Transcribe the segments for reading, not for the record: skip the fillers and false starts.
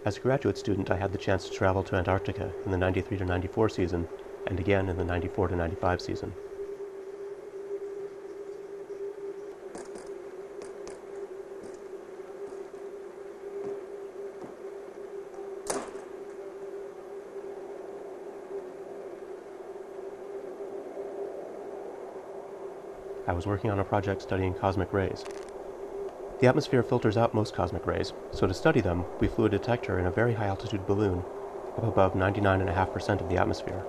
As a graduate student, I had the chance to travel to Antarctica in the 93 to 94 season, and again in the 94 to 95 season. I was working on a project studying cosmic rays. The atmosphere filters out most cosmic rays, so to study them, we flew a detector in a very high altitude balloon up above 99.5% of the atmosphere.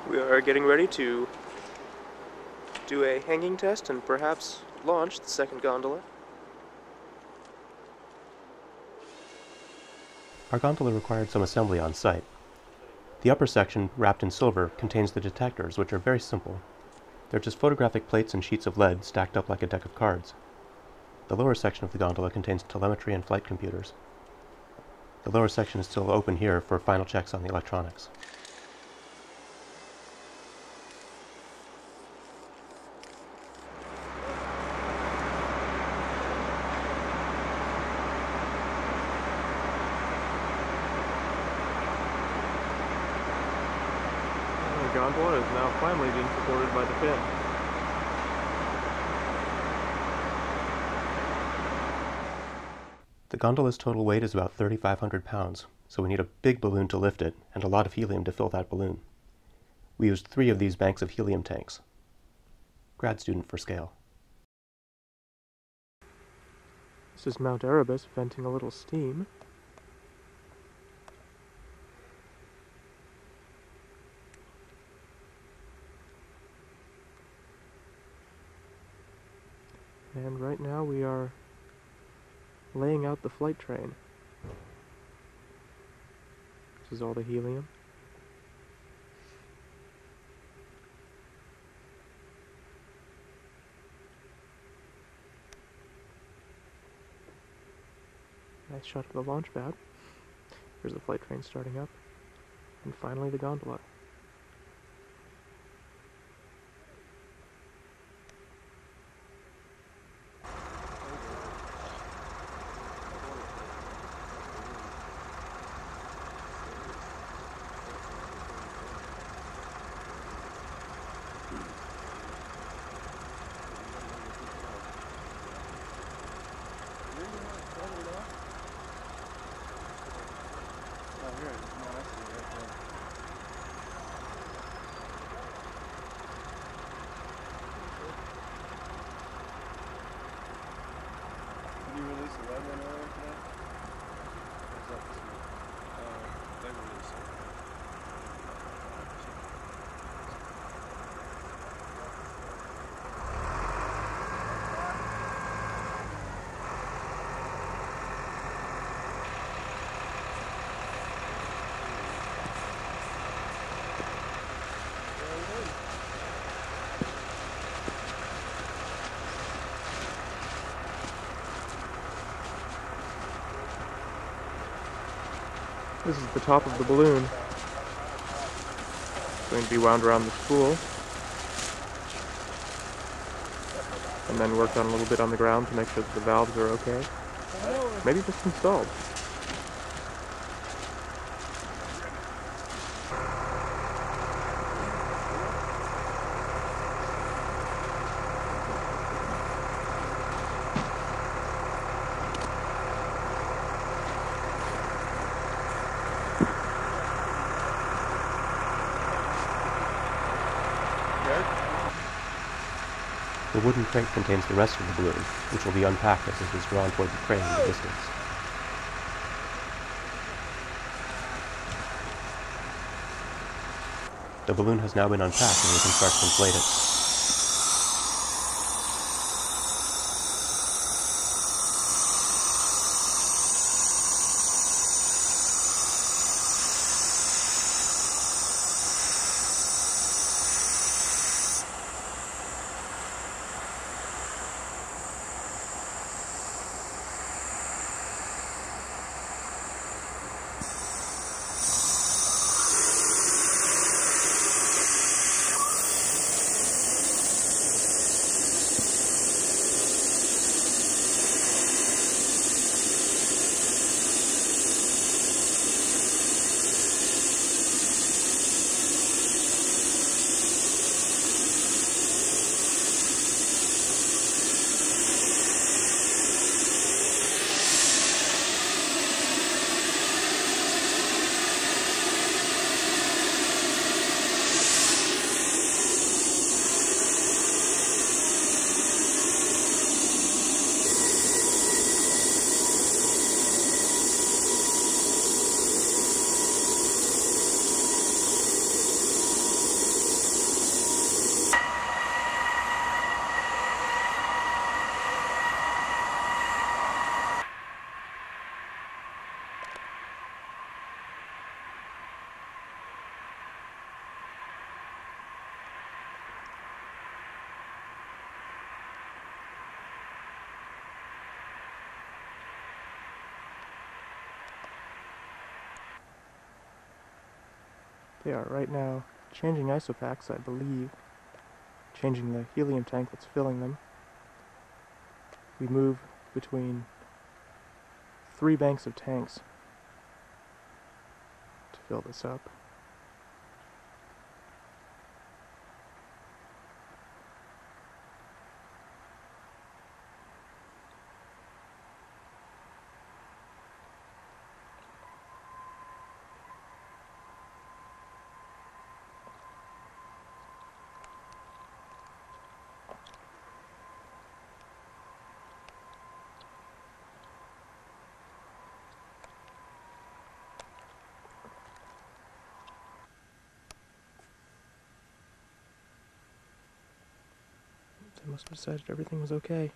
We are getting ready to do a hanging test and perhaps launch the second gondola. Our gondola required some assembly on site. The upper section, wrapped in silver, contains the detectors, which are very simple. They're just photographic plates and sheets of lead stacked up like a deck of cards. The lower section of the gondola contains telemetry and flight computers. The lower section is still open here for final checks on the electronics. The gondola is now finally being supported by the fin. The gondola's total weight is about 3,500 pounds, so we need a big balloon to lift it and a lot of helium to fill that balloon. We used 3 of these banks of helium tanks. Grad student for scale. This is Mount Erebus venting a little steam. And right now we are laying out the flight train. This is all the helium. Nice shot of the launch pad. Here's the flight train starting up. And finally the gondola. Did you release the lead one earlier today? Or is that this one? They released it. This is the top of the balloon. It's going to be wound around the spool. And then worked on a little bit on the ground to make sure that the valves are okay. Maybe just installed. The wooden crate contains the rest of the balloon, which will be unpacked as it is drawn toward the crane in the distance. The balloon has now been unpacked and we can start to inflate it. They are right now changing isopacks, I believe. Changing the helium tank that's filling them. We move between 3 banks of tanks to fill this up. They must have decided everything was okay.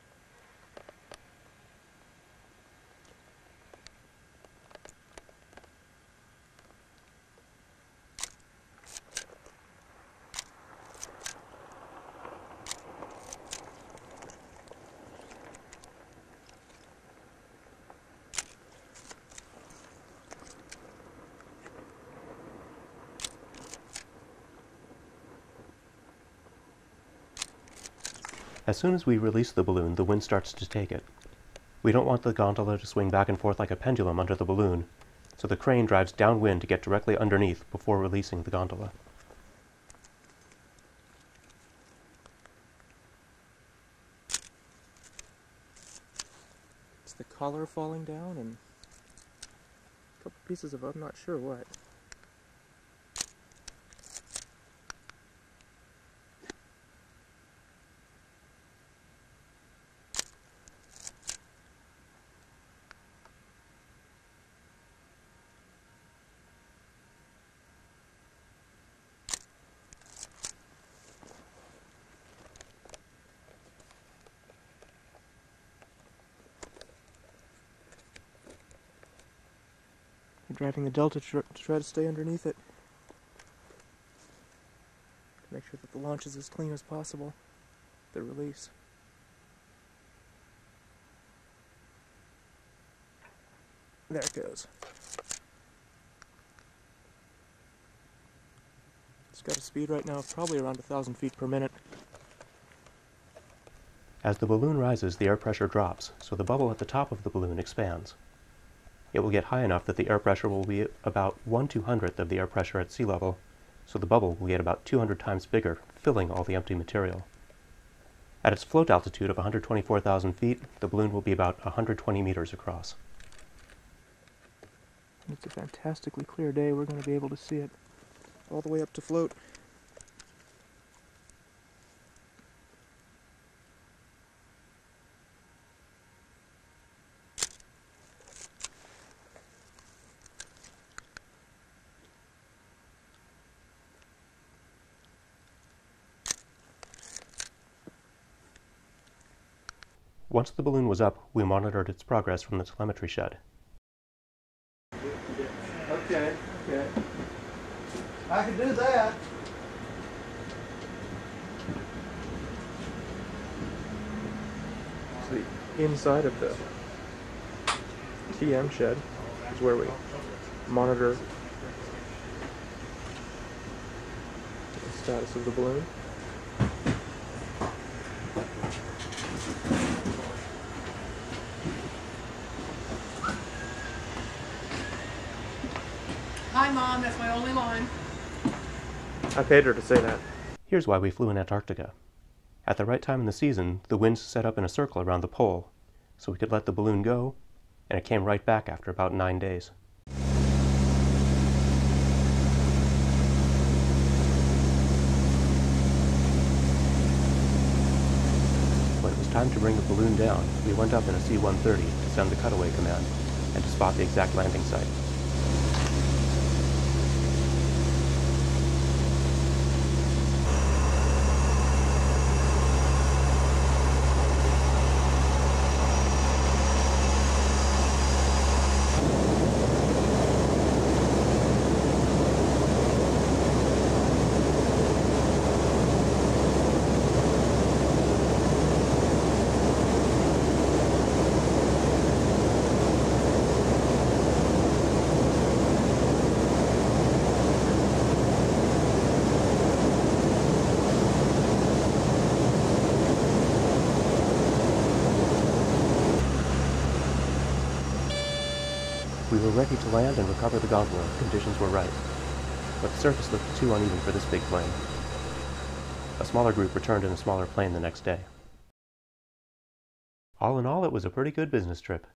As soon as we release the balloon, the wind starts to take it. We don't want the gondola to swing back and forth like a pendulum under the balloon, so the crane drives downwind to get directly underneath before releasing the gondola. It's the collar falling down and a couple pieces of I'm not sure what. We're driving the Delta to try to stay underneath it. To make sure that the launch is as clean as possible. The release. There it goes. It's got a speed right now of probably around 1,000 feet per minute. As the balloon rises, the air pressure drops, so the bubble at the top of the balloon expands. It will get high enough that the air pressure will be about 1/200th of the air pressure at sea level, so the bubble will get about 200 times bigger, filling all the empty material. At its float altitude of 124,000 feet, the balloon will be about 120 meters across. It's a fantastically clear day. We're going to be able to see it all the way up to float. Once the balloon was up, we monitored its progress from the telemetry shed. Okay. I can do that. So the inside of the TM shed is where we monitor the status of the balloon. Hi, Mom, that's my only line. I paid her to say that. Here's why we flew in Antarctica. At the right time in the season, the winds set up in a circle around the pole, so we could let the balloon go, and it came right back after about 9 days. When it was time to bring the balloon down, we went up in a C-130 to send the cutaway command and to spot the exact landing site. were ready to land and recover the gondola if conditions were right, but the surface looked too uneven for this big plane. A smaller group returned in a smaller plane the next day. All in all, it was a pretty good business trip.